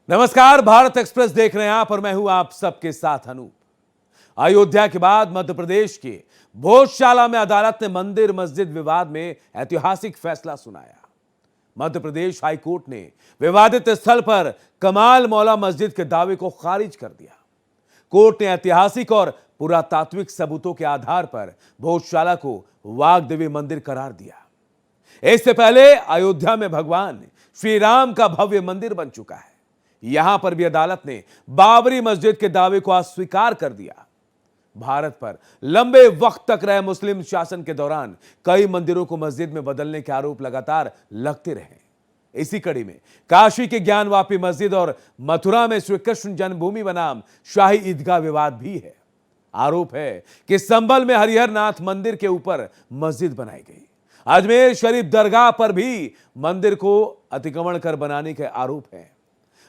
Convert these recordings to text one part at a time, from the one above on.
नमस्कार, भारत एक्सप्रेस देख रहे हैं आप और मैं हूं आप सबके साथ अनूप। अयोध्या के बाद मध्य प्रदेश के भोजशाला में अदालत ने मंदिर मस्जिद विवाद में ऐतिहासिक फैसला सुनाया। मध्य प्रदेश हाई कोर्ट ने विवादित स्थल पर कमाल मौला मस्जिद के दावे को खारिज कर दिया। कोर्ट ने ऐतिहासिक और पुरातात्विक सबूतों के आधार पर भोजशाला को वाग्देवी मंदिर करार दिया। इससे पहले अयोध्या में भगवान श्री राम का भव्य मंदिर बन चुका है। यहां पर भी अदालत ने बाबरी मस्जिद के दावे को अस्वीकार कर दिया। भारत पर लंबे वक्त तक रहे मुस्लिम शासन के दौरान कई मंदिरों को मस्जिद में बदलने के आरोप लगातार लगते रहे। इसी कड़ी में काशी के ज्ञानवापी मस्जिद और मथुरा में श्री कृष्ण जन्मभूमि बनाम शाही ईदगाह विवाद भी है। आरोप है कि संभल में हरिहर नाथ मंदिर के ऊपर मस्जिद बनाई गई। अजमेर शरीफ दरगाह पर भी मंदिर को अतिक्रमण कर बनाने के आरोप हैं।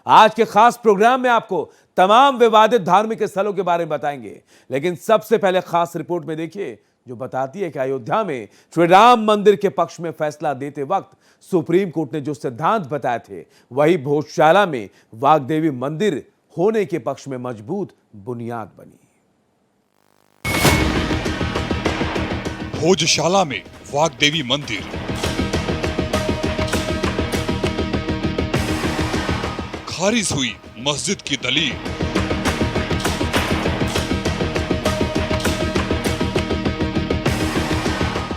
आज के खास प्रोग्राम में आपको तमाम विवादित धार्मिक स्थलों के बारे में बताएंगे, लेकिन सबसे पहले खास रिपोर्ट में देखिए जो बताती है कि अयोध्या में श्री राम मंदिर के पक्ष में फैसला देते वक्त सुप्रीम कोर्ट ने जो सिद्धांत बताए थे वही भोजशाला में वाग्देवी मंदिर होने के पक्ष में मजबूत बुनियाद बनी। भोजशाला में वाग्देवी मंदिर, खारिज हुई मस्जिद की दलील।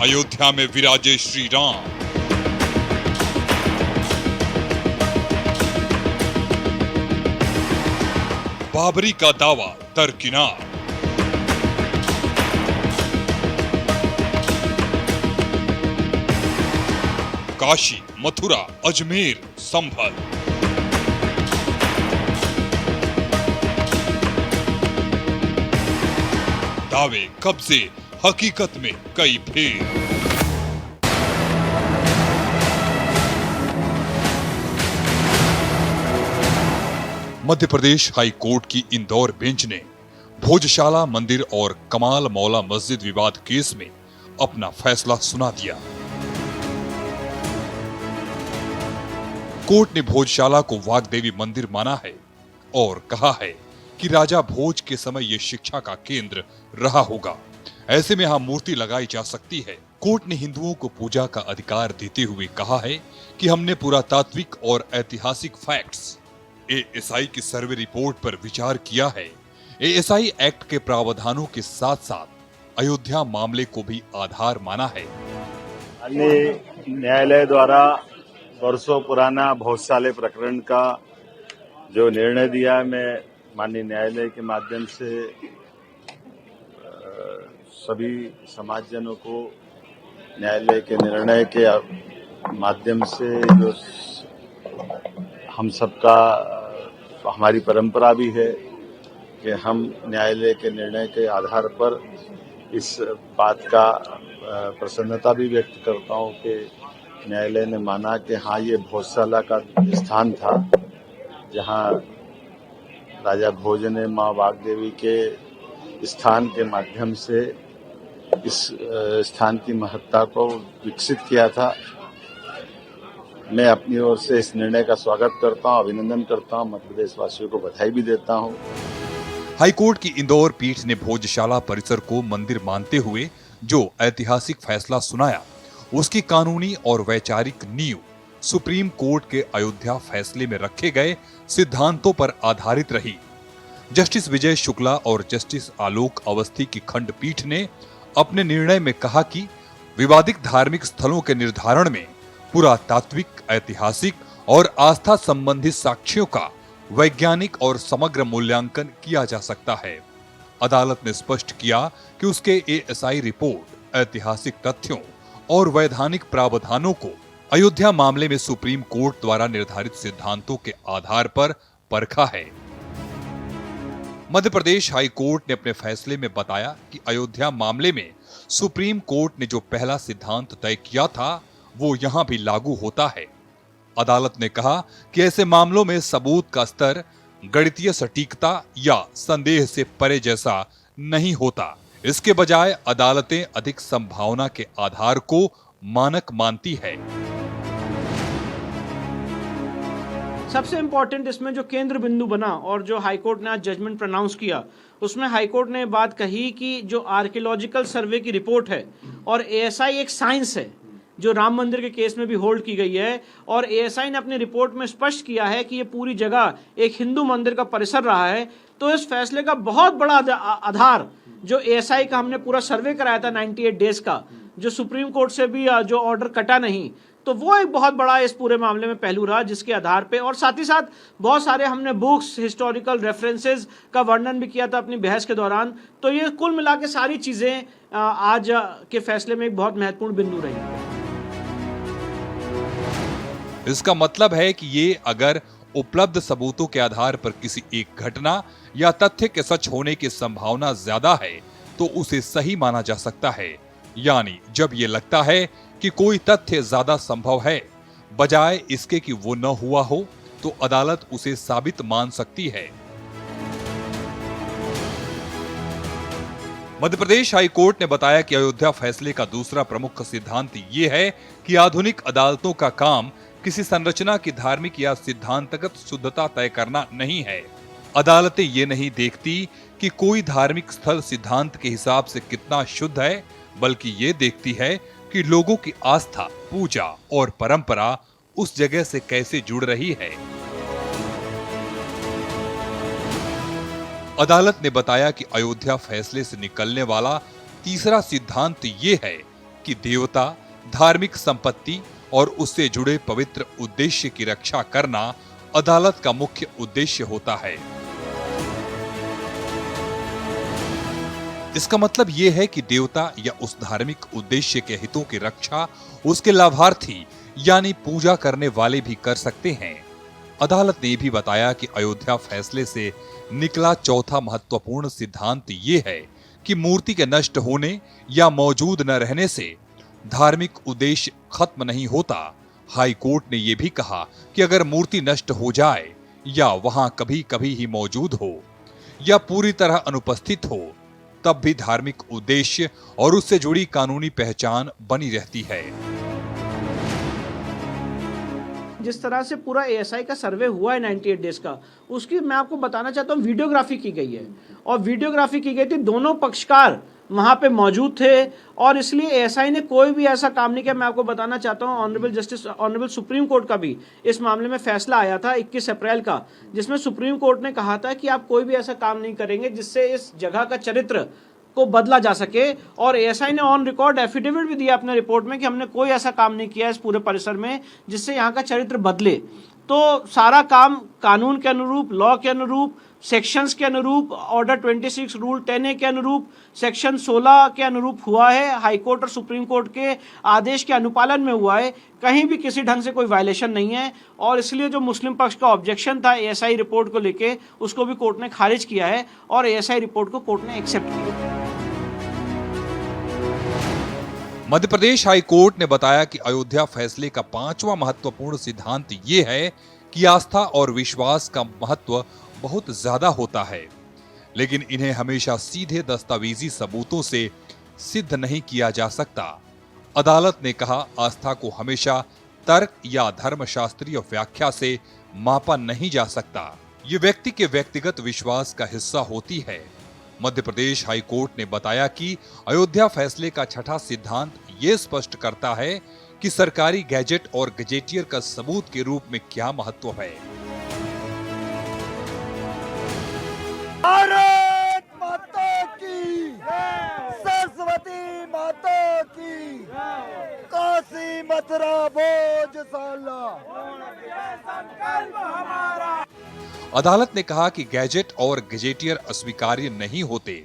अयोध्या में विराजे श्री राम, बाबरी का दावा दरकिनार। काशी, मथुरा, अजमेर, संभल, दावे, कब्जे, हकीकत में कई भेद। मध्य प्रदेश हाई कोर्ट की इंदौर बेंच ने भोजशाला मंदिर और कमाल मौला मस्जिद विवाद केस में अपना फैसला सुना दिया। कोर्ट ने भोजशाला को वाग्देवी मंदिर माना है और कहा है कि राजा भोज के समय यह शिक्षा का केंद्र रहा होगा। ऐसे में यहां मूर्ति लगाई जा सकती है। कोर्ट ने हिंदुओं को पूजा का अधिकार देते हुए कहा है कि हमने पुरातात्विक और ऐतिहासिक फैक्ट्स एएसआई की सर्वे रिपोर्ट पर विचार किया है। एएसआई एक्ट के प्रावधानों के साथ साथ अयोध्या मामले को भी आधार माना है। न्यायालय द्वारा वर्षों पुराना भोजशाला प्रकरण का जो निर्णय दिया, मैं माननीय न्यायालय के माध्यम से सभी समाजजनों को न्यायालय के निर्णय के माध्यम से जो हम सबका हमारी परंपरा भी है कि हम न्यायालय के निर्णय के आधार पर इस बात का प्रसन्नता भी व्यक्त करता हूं कि न्यायालय ने माना कि हाँ, ये भोजशाला का स्थान था जहां राजा भोज ने मां वाग्देवी के स्थान के माध्यम से इस स्थान की महत्ता को विकसित किया था। मैं अपनी ओर से इस निर्णय का स्वागत करता हूं, अभिनंदन करता हूं, मध्य प्रदेश वासियों को बधाई भी देता हूं। हाईकोर्ट की इंदौर पीठ ने भोजशाला परिसर को मंदिर मानते हुए जो ऐतिहासिक फैसला सुनाया, उसकी कानूनी और वैचारिक नींव सुप्रीम कोर्ट के अयोध्या फैसले में रखे गए सिद्धांतों पर आधारित रही। जस्टिस विजय शुक्ला और जस्टिस आलोक अवस्थी की खंडपीठ ने अपने निर्णय में कहा कि विवादित धार्मिक स्थलों के निर्धारण में पुरातात्विक, ऐतिहासिक और आस्था संबंधी साक्ष्यों का वैज्ञानिक और समग्र मूल्यांकन किया जा सकता है। अदालत ने स्पष्ट किया कि उसके एएसआई रिपोर्ट ऐतिहासिक तथ्यों और वैधानिक प्रावधानों को अयोध्या मामले में सुप्रीम कोर्ट द्वारा निर्धारित सिद्धांतों के आधार पर परखा है। मध्य प्रदेश हाई कोर्ट ने अपने फैसले में बताया कि अयोध्या मामले में सुप्रीम कोर्ट ने जो पहला सिद्धांत तय किया था वो यहां भी लागू होता है। अदालत ने कहा कि ऐसे मामलों में सबूत का स्तर गणितीय सटीकता या संदेह से परे जैसा नहीं होता। इसके बजाय अदालतें अधिक संभावना के आधार को मानक मानती है। सबसे इम्पॉर्टेंट इसमें जो केंद्र बिंदु बना और जो हाईकोर्ट ने आज जजमेंट प्रोनाउंस किया, उसमें हाईकोर्ट ने बात कही कि जो आर्कियोलॉजिकल सर्वे की रिपोर्ट है और एएसआई एक साइंस है जो राम मंदिर के केस में भी होल्ड की गई है, और एएसआई ने अपनी रिपोर्ट में स्पष्ट किया है कि ये पूरी जगह एक हिंदू मंदिर का परिसर रहा है। तो इस फैसले का बहुत बड़ा आधार जो एएसआई का हमने पूरा सर्वे कराया था 98 डेज का, जो सुप्रीम कोर्ट से भी जो ऑर्डर कटा नहीं, तो वो एक बहुत बड़ा इस पूरे मामले में पहलू रहा, जिसके आधार पे और साथ ही साथ बहुत सारे हमने बुक्स, हिस्टोरिकल रेफरेंसेस का वर्णन भी किया था अपनी बहस के दौरान। तो ये कुल मिला के सारी चीज़ें आज के फैसले में एक बहुत महत्वपूर्ण बिंदु रही। इसका मतलब है कि ये अगर उपलब्ध सबूतों के आधार पर किसी एक घटना या तथ्य के सच होने की संभावना ज्यादा है तो उसे सही माना जा सकता है। यानी जब ये लगता है कि कोई तथ्य ज्यादा संभव है बजाय इसके कि वो न हुआ हो, तो अदालत उसे साबित मान सकती है। मध्य प्रदेश हाई कोर्ट ने बताया कि अयोध्या फैसले का दूसरा प्रमुख सिद्धांत ये है कि आधुनिक अदालतों का काम किसी संरचना की धार्मिक या सिद्धांतगत शुद्धता तय करना नहीं है। अदालतें ये नहीं देखती कि कोई धार्मिक स्थल सिद्धांत के हिसाब से कितना शुद्ध है, बल्कि ये देखती है कि लोगों की आस्था, पूजा और परंपरा उस जगह से कैसे जुड़ रही है। अदालत ने बताया कि अयोध्या फैसले से निकलने वाला तीसरा सिद्धांत ये है कि देवता, धार्मिक संपत्ति और उससे जुड़े पवित्र उद्देश्य की रक्षा करना अदालत का मुख्य उद्देश्य होता है। इसका मतलब यह है कि देवता या उस धार्मिक उद्देश्य के हितों की रक्षा उसके लाभार्थी यानी पूजा करने वाले भी कर सकते हैं। अदालत ने भी बताया कि अयोध्या फैसले से निकला चौथा महत्वपूर्ण सिद्धांत ये है कि मूर्ति के नष्ट होने या मौजूद न रहने से धार्मिक उद्देश्य खत्म नहीं होता। हाई कोर्ट ने यह भी कहा कि अगर मूर्ति नष्ट हो जाए या वहां कभी कभी ही मौजूद हो या पूरी तरह अनुपस्थित हो, तब भी धार्मिक उद्देश्य और उससे जुड़ी कानूनी पहचान बनी रहती है। जिस तरह से पूरा एएसआई का सर्वे हुआ है 98 डेज का, उसकी मैं आपको बताना चाहता हूँ वीडियोग्राफी की गई है, और वीडियोग्राफी की गई थी, दोनों पक्षकार वहाँ पे मौजूद थे, और इसलिए एएसआई ने कोई भी ऐसा काम नहीं किया। मैं आपको बताना चाहता हूँ ऑनरेबल सुप्रीम कोर्ट का भी इस मामले में फैसला आया था 21 अप्रैल का, जिसमें सुप्रीम कोर्ट ने कहा था कि आप कोई भी ऐसा काम नहीं करेंगे जिससे इस जगह का चरित्र को बदला जा सके, और एएसआई ने ऑन रिकॉर्ड एफिडेविट भी दिया अपने रिपोर्ट में कि हमने कोई ऐसा काम नहीं किया इस पूरे परिसर में जिससे यहाँ का चरित्र बदले। तो सारा काम कानून के अनुरूप, लॉ के अनुरूप, सेक्शंस के अनुरूप, ऑर्डर 26 रूल 10A के अनुरूप, सेक्शन 16 के अनुरूप हुआ है। हाईकोर्ट और सुप्रीम कोर्ट के आदेश के अनुपालन में हुआ है, कहीं भी किसी ढंग से कोई वायलेशन नहीं है। और इसलिए जो मुस्लिम पक्ष का ऑब्जेक्शन था एएसआई रिपोर्ट को लेके, उसको भी कोर्ट ने खारिज किया है और एएसआई रिपोर्ट को कोर्ट ने एक्सेप्ट किया। मध्य प्रदेश हाई कोर्ट ने बताया कि अयोध्या फैसले का पांचवा महत्वपूर्ण सिद्धांत ये है कि आस्था और विश्वास का महत्व बहुत ज्यादा होता है, लेकिन इन्हें हमेशा सीधे दस्तावेजी सबूतों से सिद्ध नहीं किया जा सकता। अदालत ने कहा, आस्था को हमेशा तर्क या धर्मशास्त्रीय व्याख्या से मापा नहीं जा सकता, ये व्यक्ति के व्यक्तिगत विश्वास का हिस्सा होती है। मध्य प्रदेश हाई कोर्ट ने बताया कि अयोध्या फैसले का छठा सिद्धांत ये स्पष्ट करता है कि सरकारी गैजेट और गजेटियर का सबूत के रूप में क्या महत्व है। भारत माता की, सरस्वती माता की, काशी मथुरा भोजशाला। अदालत ने कहा कि गैजेट और गजेटियर अस्वीकार्य नहीं होते,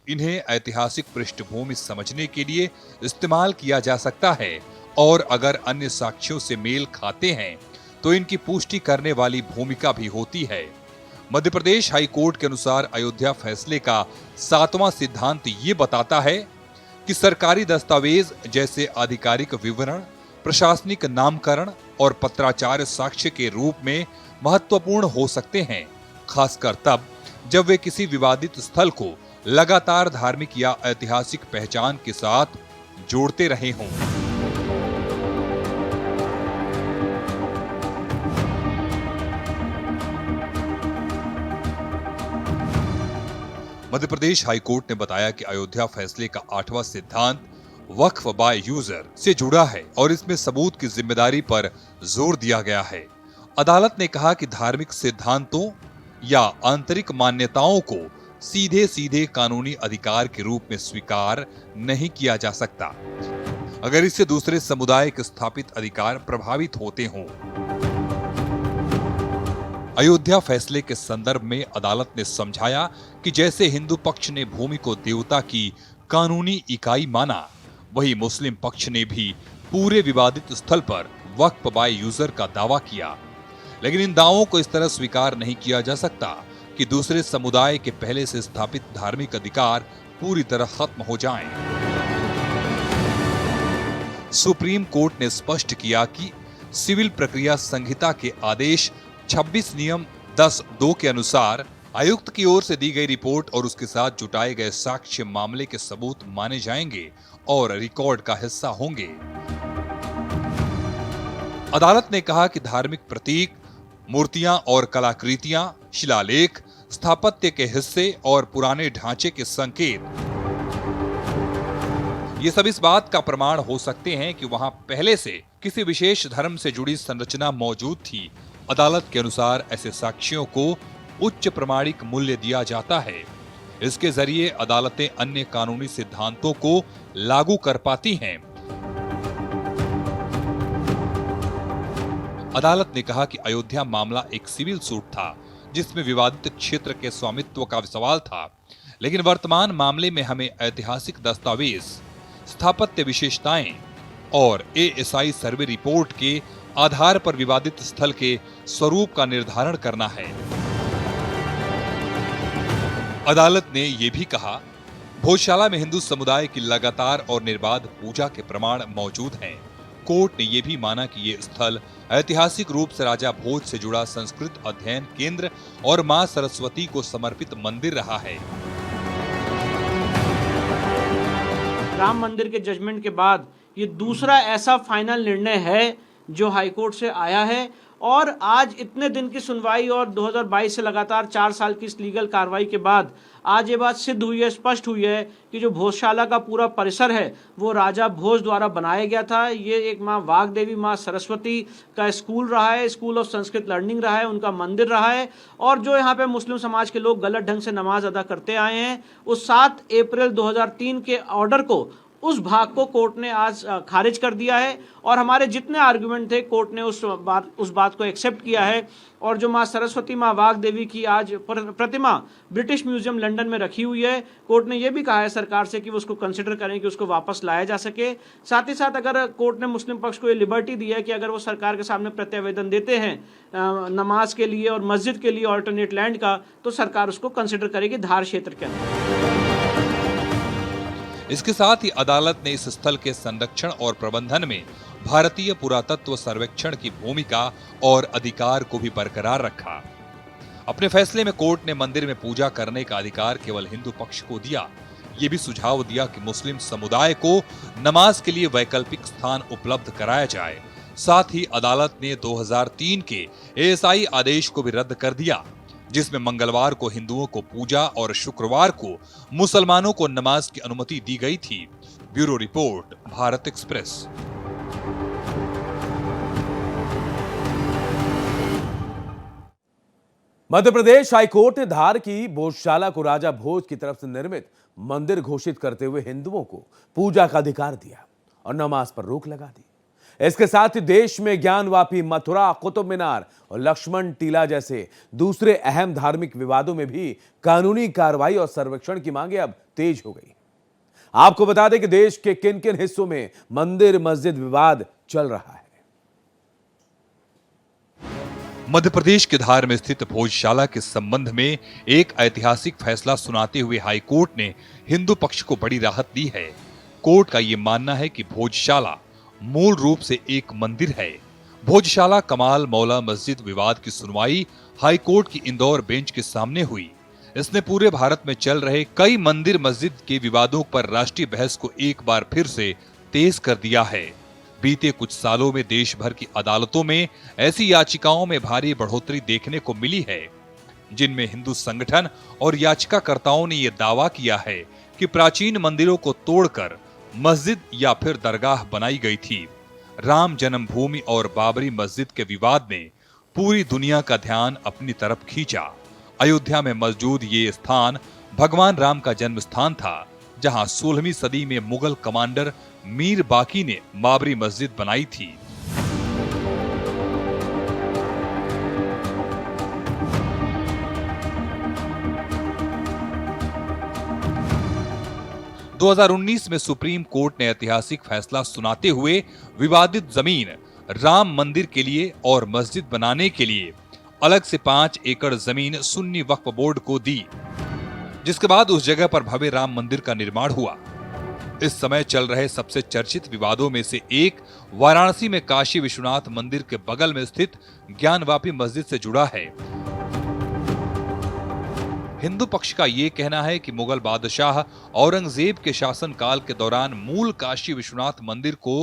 इन्हें ऐतिहासिक पृष्ठभूमि समझने के लिए इस्तेमाल किया जा सकता है, और अगर अन्य साक्ष्यों से मेल खाते हैं तो इनकी पुष्टि करने वाली भूमिका भी होती है। मध्य प्रदेश हाई कोर्ट के अनुसार अयोध्या फैसले का सातवां सिद्धांत ये बताता है कि सरकारी दस्तावेज जैसे आधिकारिक विवरण, प्रशासनिक नामकरण और पत्राचार साक्ष्य के रूप में महत्वपूर्ण हो सकते हैं, खासकर तब जब वे किसी विवादित स्थल को लगातार धार्मिक या ऐतिहासिक पहचान के साथ जोड़ते रहे हों। मध्य प्रदेश हाईकोर्ट ने बताया कि अयोध्या फैसले का 8वां सिद्धांत वक्फ बाय यूजर से जुड़ा है और इसमें सबूत की जिम्मेदारी पर जोर दिया गया है। अदालत ने कहा कि धार्मिक सिद्धांतों या आंतरिक मान्यताओं को सीधे सीधे कानूनी अधिकार के रूप में स्वीकार नहीं किया जा सकता अगर इससे दूसरे समुदाय के स्थापित अधिकार प्रभावित होते हों। अयोध्या फैसले के संदर्भ में अदालत ने समझाया कि जैसे हिंदू पक्ष ने भूमि को देवता की कानूनी इकाई माना, वही मुस्लिम पक्ष ने भी पूरे विवादित स्थल पर वक्फ बाय यूजर का दावा किया। लेकिन इन दावों को इस तरह स्वीकार नहीं किया जा सकता कि दूसरे समुदाय के पहले से स्थापित धार्मिक अधिकार पूरी तरह खत्म हो जाएं। सुप्रीम कोर्ट ने स्पष्ट किया कि सिविल प्रक्रिया संहिता के आदेश 26 नियम 10(2) के अनुसार आयुक्त की ओर से दी गई रिपोर्ट और उसके साथ जुटाए गए साक्ष्य मामले के सबूत माने जाएंगे और रिकॉर्ड का हिस्सा होंगे। अदालत ने कहा कि धार्मिक प्रतीक, मूर्तियां और कलाकृतियां, शिलालेख, स्थापत्य के हिस्से और पुराने ढांचे के संकेत, ये सब इस बात का प्रमाण हो सकते हैं कि वहां पहले से किसी विशेष धर्म से जुड़ी संरचना मौजूद थी। अदालत के अनुसार ऐसे साक्ष्यों को उच्च प्रमाणिक मूल्य दिया जाता है। इसके जरिए अदालतें अन्य कानूनी सिद्धांतों को लागू कर पाती हैं। अदालत ने कहा कि अयोध्या मामला एक सिविल सूट था जिसमें विवादित क्षेत्र के स्वामित्व का सवाल था, लेकिन वर्तमान मामले में हमें ऐतिहासिक दस्तावेज, स्थापत्य विशेषताएं और एएसआई सर्वे रिपोर्ट के आधार पर विवादित स्थल के स्वरूप का निर्धारण करना है। अदालत ने यह भी कहा, भोजशाला में हिंदू समुदाय की लगातार और निर्बाध पूजा के प्रमाण मौजूद हैं। कोर्ट ने यह भी माना कि यह स्थल ऐतिहासिक रूप से राजा भोज से जुड़ा संस्कृत अध्ययन केंद्र और मां सरस्वती को समर्पित मंदिर रहा है। राम मंदिर के जजमेंट के बाद ये दूसरा ऐसा फाइनल निर्णय है जो हाईकोर्ट से आया है और आज इतने दिन की सुनवाई और 2022 से लगातार 4 साल की इस लीगल कार्रवाई के बाद आज ये बात सिद्ध हुई है, स्पष्ट हुई है कि जो भोजशाला का पूरा परिसर है वो राजा भोज द्वारा बनाया गया था। ये एक माँ वाग्देवी, माँ सरस्वती का स्कूल रहा है, स्कूल ऑफ संस्कृत लर्निंग रहा है, उनका मंदिर रहा है और जो यहाँ पे मुस्लिम समाज के लोग गलत ढंग से नमाज अदा करते आए हैं, उस 7 अप्रैल 2003 के ऑर्डर को, उस भाग को कोर्ट ने आज खारिज कर दिया है और हमारे जितने आर्गुमेंट थे कोर्ट ने उस बात को एक्सेप्ट किया है। और जो माँ सरस्वती, माँ वाग्देवी की आज प्रतिमा ब्रिटिश म्यूजियम लंदन में रखी हुई है, कोर्ट ने यह भी कहा है सरकार से कि वो उसको कंसिडर करें कि उसको वापस लाया जा सके। साथ ही साथ अगर कोर्ट ने मुस्लिम पक्ष को ये लिबर्टी दी है कि अगर वो सरकार के सामने प्रत्यावेदन देते हैं नमाज के लिए और मस्जिद के लिए ऑल्टरनेट लैंड का, तो सरकार उसको कंसिडर करेगी धार क्षेत्र के अंदर। इसके साथ ही अदालत ने इस स्थल के संरक्षण और प्रबंधन में भारतीय पुरातत्व सर्वेक्षण की भूमिका और अधिकार को भी बरकरार रखा। अपने फैसले में कोर्ट ने मंदिर में पूजा करने का अधिकार केवल हिंदू पक्ष को दिया। ये भी सुझाव दिया कि मुस्लिम समुदाय को नमाज के लिए वैकल्पिक स्थान उपलब्ध कराया जाए। साथ ही अदालत ने 2003 के एएसआई आदेश को भी रद्द कर दिया, जिसमें मंगलवार को हिंदुओं को पूजा और शुक्रवार को मुसलमानों को नमाज की अनुमति दी गई थी। Bureau report, Bharat Express. Madhya Pradesh high court ने धार की भोजशाला को राजा भोज की तरफ से निर्मित मंदिर घोषित करते हुए हिंदुओं को पूजा का अधिकार दिया और नमाज पर रोक लगा दी। इसके साथ ही देश में ज्ञानवापी, मथुरा, कुतुब मीनार और लक्ष्मण टीला जैसे दूसरे अहम धार्मिक विवादों में भी कानूनी कार्रवाई और सर्वेक्षण की मांगे अब तेज हो गई। आपको बता दें कि देश के किन किन हिस्सों में मंदिर मस्जिद विवाद चल रहा है। मध्य प्रदेश के धार में स्थित भोजशाला के संबंध में एक ऐतिहासिक फैसला सुनाते हुए हाईकोर्ट ने हिंदू पक्ष को बड़ी राहत दी है। कोर्ट का यह मानना है कि भोजशाला मूल रूप से एक मंदिर है। भोजशाला कमाल मौला मस्जिद विवाद की सुनवाई हाईकोर्ट की इंदौर बेंच के सामने हुई। इसने पूरे भारत में चल रहे कई मंदिर मस्जिद के विवादों पर राष्ट्रीय बहस को एक बार फिर से तेज कर दिया है। बीते कुछ सालों में देश भर की अदालतों में ऐसी याचिकाओं में भारी बढ़ोतरी देखने को मिली है। जिनमें हिंदू संगठन और याचिकाकर्ताओं ने यह दावा किया है कि प्राचीन मंदिरों को तोड़कर मस्जिद या फिर दरगाह बनाई गई थी। राम जन्मभूमि और बाबरी मस्जिद के विवाद ने पूरी दुनिया का ध्यान अपनी तरफ खींचा। अयोध्या में मौजूद ये स्थान भगवान राम का जन्म स्थान था, जहां 16वीं सदी में मुगल कमांडर मीर बाकी ने बाबरी मस्जिद बनाई थी। – 2019 में सुप्रीम कोर्ट ने ऐतिहासिक फैसला सुनाते हुए विवादित जमीन राम मंदिर के लिए और मस्जिद बनाने के लिए अलग से 5 एकड़ जमीन सुन्नी वक्फ बोर्ड को दी, जिसके बाद उस जगह पर भव्य राम मंदिर का निर्माण हुआ। इस समय चल रहे सबसे चर्चित विवादों में से एक वाराणसी में काशी विश्वनाथ मंदिर के बगल में स्थित ज्ञानवापी मस्जिद से जुड़ा है। हिंदू पक्ष का ये कहना है कि मुगल बादशाह औरंगजेब के शासनकाल के दौरान मूल काशी विश्वनाथ मंदिर को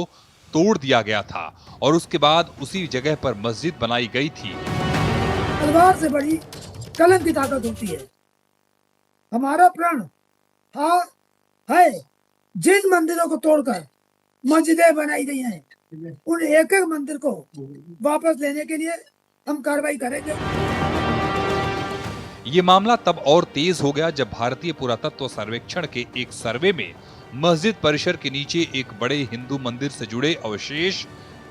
तोड़ दिया गया था और उसके बाद उसी जगह पर मस्जिद बनाई गई थी। तलवार से बड़ी कलम की ताकत होती है। हमारा प्रण है जिन मंदिरों को तोड़कर मस्जिदें बनाई गई हैं, उन एक एक मंदिर को वापस लेने के लिए हम कार्रवाई करेंगे। ये मामला तब और तेज हो गया जब भारतीय पुरातत्व सर्वेक्षण के एक सर्वे में मस्जिद परिसर के नीचे एक बड़े हिंदू मंदिर से जुड़े अवशेष,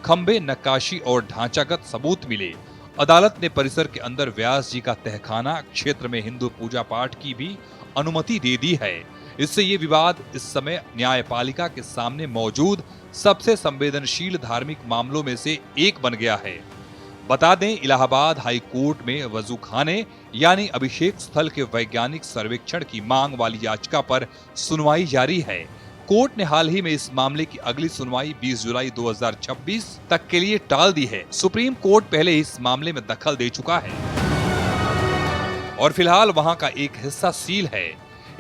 खंबे, नक्काशी और ढांचागत सबूत मिले। अदालत ने परिसर के अंदर व्यास जी का तहखाना क्षेत्र में हिंदू पूजा पाठ की भी अनुमति दे दी है। इससे ये विवाद इस समय न्यायपालिका के सामने मौजूद सबसे संवेदनशील धार्मिक मामलों में से एक बन गया है। बता दें, इलाहाबाद हाई कोर्ट में वजूखाने यानी अभिषेक स्थल के वैज्ञानिक सर्वेक्षण की मांग वाली याचिका पर सुनवाई जारी है। कोर्ट ने हाल ही में इस मामले की अगली सुनवाई 20 जुलाई 2026 तक के लिए टाल दी है। सुप्रीम कोर्ट पहले इस मामले में दखल दे चुका है और फिलहाल वहां का एक हिस्सा सील है।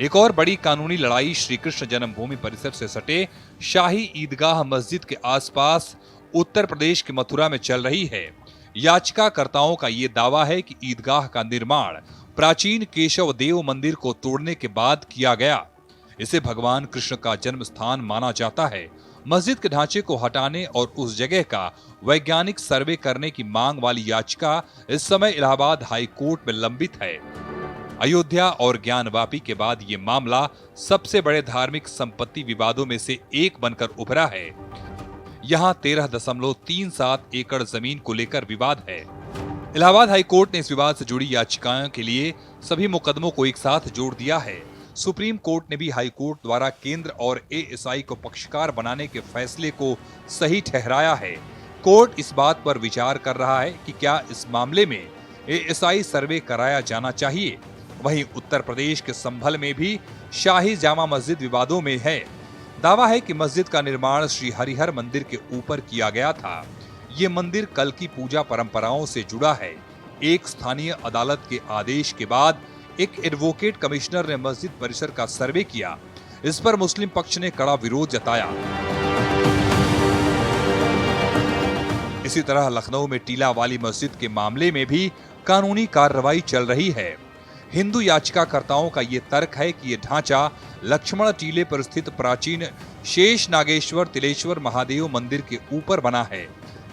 एक और बड़ी कानूनी लड़ाई श्री कृष्ण जन्मभूमि परिसर से सटे शाही ईदगाह मस्जिद के आसपास उत्तर प्रदेश के मथुरा में चल रही है। याचिकाकर्ताओं का ये दावा है कि ईदगाह का निर्माण प्राचीन केशव देव मंदिर को तोड़ने के बाद किया गया। इसे भगवान कृष्ण का जन्म स्थान माना जाता है। मस्जिद के ढांचे को हटाने और उस जगह का वैज्ञानिक सर्वे करने की मांग वाली याचिका इस समय इलाहाबाद हाई कोर्ट में लंबित है। अयोध्या और ज्ञानवापी के बाद ये मामला सबसे बड़े धार्मिक संपत्ति विवादों में से एक बनकर उभरा है। यहाँ 13.37 एकड़ जमीन को लेकर विवाद है। इलाहाबाद हाई कोर्ट ने इस विवाद से जुड़ी याचिकाओं के लिए सभी मुकदमों को एक साथ जोड़ दिया है। सुप्रीम कोर्ट ने भी हाई कोर्ट द्वारा केंद्र और एएसआई को पक्षकार बनाने के फैसले को सही ठहराया है। कोर्ट इस बात पर विचार कर रहा है कि क्या इस मामले में एएसआई सर्वे कराया जाना चाहिए। वहीं उत्तर प्रदेश के संभल में भी शाही जामा मस्जिद विवादों में है। दावा है कि मस्जिद का निर्माण श्री हरिहर मंदिर के ऊपर किया गया था। ये मंदिर कल की पूजा परंपराओं से जुड़ा है। एक स्थानीय अदालत के आदेश के बाद एक एडवोकेट कमिश्नर ने मस्जिद परिसर का सर्वे किया। इस पर मुस्लिम पक्ष ने कड़ा विरोध जताया। इसी तरह लखनऊ में टीला वाली मस्जिद के मामले में भी कानूनी कार्रवाई चल रही है। हिंदू याचिकाकर्ताओं का ये तर्क है कि ये ढांचा लक्ष्मण टीले पर स्थित प्राचीन शेष नागेश्वर तिलेश्वर महादेव मंदिर के ऊपर बना है।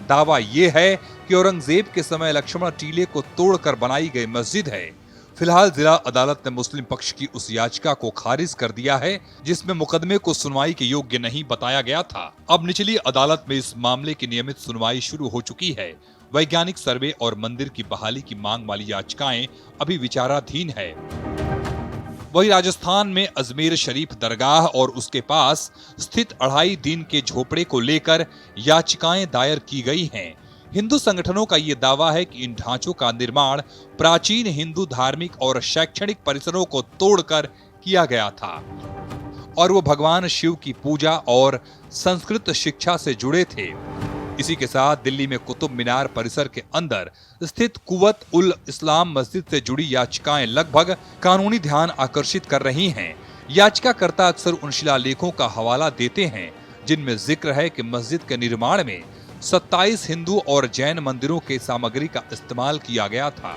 दावा ये है कि औरंगजेब के समय लक्ष्मण टीले को तोड़कर बनाई गई मस्जिद है। फिलहाल जिला अदालत ने मुस्लिम पक्ष की उस याचिका को खारिज कर दिया है जिसमें मुकदमे को सुनवाई के योग्य नहीं बताया गया था। अब निचली अदालत में इस मामले की नियमित सुनवाई शुरू हो चुकी है। वैज्ञानिक सर्वे और मंदिर की बहाली की मांग वाली याचिकाएं अभी विचाराधीन है। वही राजस्थान में अजमेर शरीफ दरगाह और उसके पास स्थित 2.5 दिन के झोपड़े को लेकर याचिकाएं दायर की गई हैं। हिंदू संगठनों का ये दावा है कि इन ढांचों का निर्माण प्राचीन हिंदू धार्मिक और शैक्षणिक परिसरों को तोड़कर किया गया था और वो भगवान शिव की पूजा और संस्कृत शिक्षा से जुड़े थे। इसी के साथ दिल्ली में कुतुब मीनार परिसर के अंदर स्थित कुवत उल इस्लाम मस्जिद से जुड़ी याचिकाएं लगभग कानूनी ध्यान आकर्षित कर रही हैं। याचिकाकर्ता अक्सर उन शिलालेखों का हवाला देते हैं जिनमें जिक्र है कि मस्जिद के निर्माण में 27 हिंदू और जैन मंदिरों के सामग्री का इस्तेमाल किया गया था।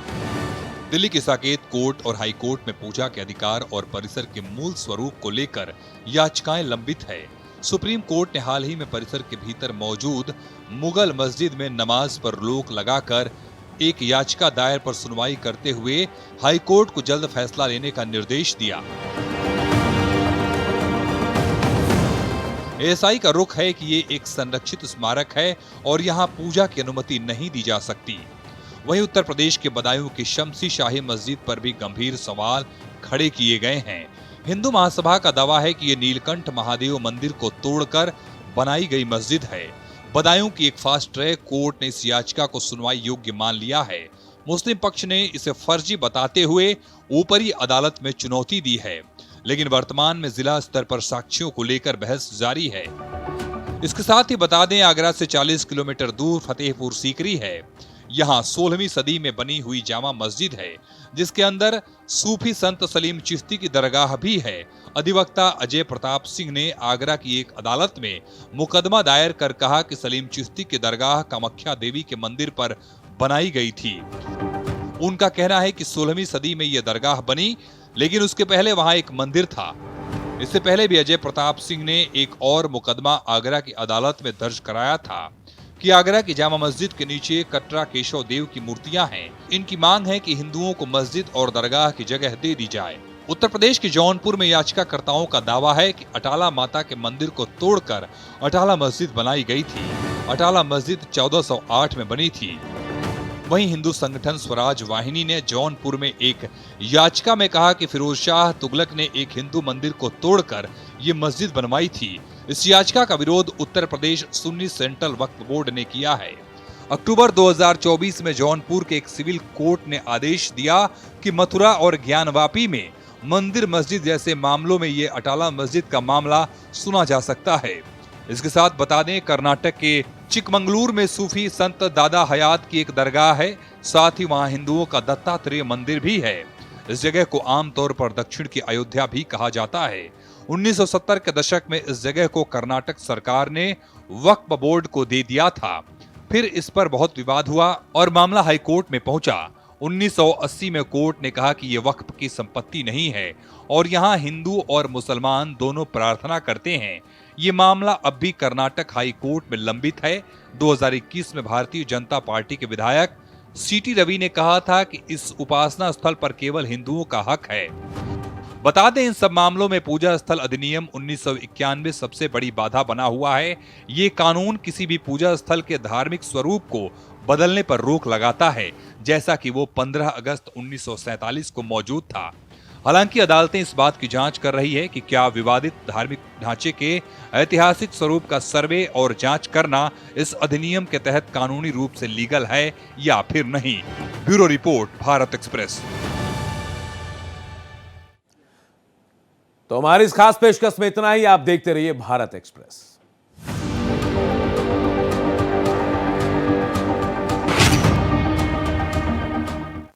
दिल्ली के साकेत कोर्ट और हाई कोर्ट में पूजा के अधिकार और परिसर के मूल स्वरूप को लेकर याचिकाएं लंबित है। सुप्रीम कोर्ट ने हाल ही में परिसर के भीतर मौजूद मुगल मस्जिद में नमाज पर रोक लगाकर एक याचिका दायर पर सुनवाई करते हुए हाई कोर्ट को जल्द फैसला लेने का निर्देश दिया। एएसआई का रुख है कि ये एक संरक्षित स्मारक है और यहाँ पूजा की अनुमति नहीं दी जा सकती। वहीं उत्तर प्रदेश के बदायूं की शमसी शाही मस्जिद पर भी गंभीर सवाल खड़े किए गए हैं। हिंदू महासभा का दावा है कि ये नीलकंठ महादेव मंदिर को तोड़कर बनाई गई मस्जिद है। बदायूं की एक फास्ट ट्रैक कोर्ट ने इस याचिका को सुनवाई योग्य मान लिया है। मुस्लिम पक्ष ने इसे फर्जी बताते हुए ऊपरी अदालत में चुनौती दी है, लेकिन वर्तमान में जिला स्तर पर साक्ष्यों को लेकर बहस जारी है। इसके साथ ही बता दें, आगरा से 40 किलोमीटर दूर फतेहपुर सीकरी है। यहाँ 16वीं सदी में बनी हुई जामा मस्जिद है, जिसके अंदर सूफी संत सलीम चिश्ती की दरगाह भी है। अधिवक्ता अजय प्रताप सिंह ने आगरा की एक अदालत में मुकदमा दायर कर कहा कि सलीम चिश्ती की दरगाह कामाख्या देवी के मंदिर पर बनाई गई थी। उनका कहना है कि 16वीं सदी में यह दरगाह बनी, लेकिन उसके पहले वहां एक मंदिर था। इससे पहले भी अजय प्रताप सिंह ने एक और मुकदमा आगरा की अदालत में दर्ज कराया था कि आगरा की जामा मस्जिद के नीचे कटरा केशव देव की मूर्तियां हैं। इनकी मांग है कि हिंदुओं को मस्जिद और दरगाह की जगह दे दी जाए। उत्तर प्रदेश के जौनपुर में याचिकाकर्ताओं का दावा है कि अटाला माता के मंदिर को तोड़कर अटाला मस्जिद बनाई गई थी। अटाला मस्जिद 1408 में बनी थी। वहीं हिंदू संगठन स्वराज वाहिनी ने जौनपुर में एक याचिका में कहा कि फिरोज शाह तुगलक ने एक हिंदू मंदिर को तोड़कर ये मस्जिद बनवाई थी। इस याचिका का विरोध उत्तर प्रदेश सुन्नी सेंट्रल वक्फ बोर्ड ने किया है। अक्टूबर 2024 में जौनपुर के एक सिविल कोर्ट ने आदेश दिया कि मथुरा और ज्ञानवापी में मंदिर मस्जिद जैसे मामलों में ये अटाला मस्जिद का मामला सुना जा सकता है। इसके साथ बता दें, कर्नाटक के चिकमंगलूर में सूफी संत दादा हयात की एक दरगाह है। साथ ही वहां हिंदुओं का दत्तात्रेय मंदिर भी है। इस जगह को आमतौर पर दक्षिण की अयोध्या भी कहा जाता है। 1970 के दशक में इस जगह को कर्नाटक सरकार ने वक्फ बोर्ड को दे दिया था। फिर इस पर बहुत विवाद हुआ और मामला हाई कोर्ट में पहुंचा। 1980 में कोर्ट ने कहा कि यह वक्फ की संपत्ति नहीं है और यहाँ हिंदू और मुसलमान दोनों प्रार्थना करते हैं। ये मामला अब भी कर्नाटक हाई कोर्ट में लंबित है। 2021 में भारतीय जनता पार्टी के विधायक सीटी रवि ने कहा था कि इस उपासना स्थल पर केवल हिंदुओं का हक है। बता दें, इन सब मामलों में पूजा स्थल अधिनियम 1991 सबसे बड़ी बाधा बना हुआ है। ये कानून किसी भी पूजा स्थल के धार्मिक स्वरूप को बदलने पर रोक लगाता है, जैसा कि वो 15 अगस्त 1947 को मौजूद था। हालांकि अदालतें इस बात की जांच कर रही है कि क्या विवादित धार्मिक ढांचे के ऐतिहासिक स्वरूप का सर्वे और जांच करना इस अधिनियम के तहत कानूनी रूप से लीगल है या फिर नहीं। Bureau report, Bharat express. तो हमारी इस खास पेशकश में इतना ही। आप देखते रहिए भारत एक्सप्रेस।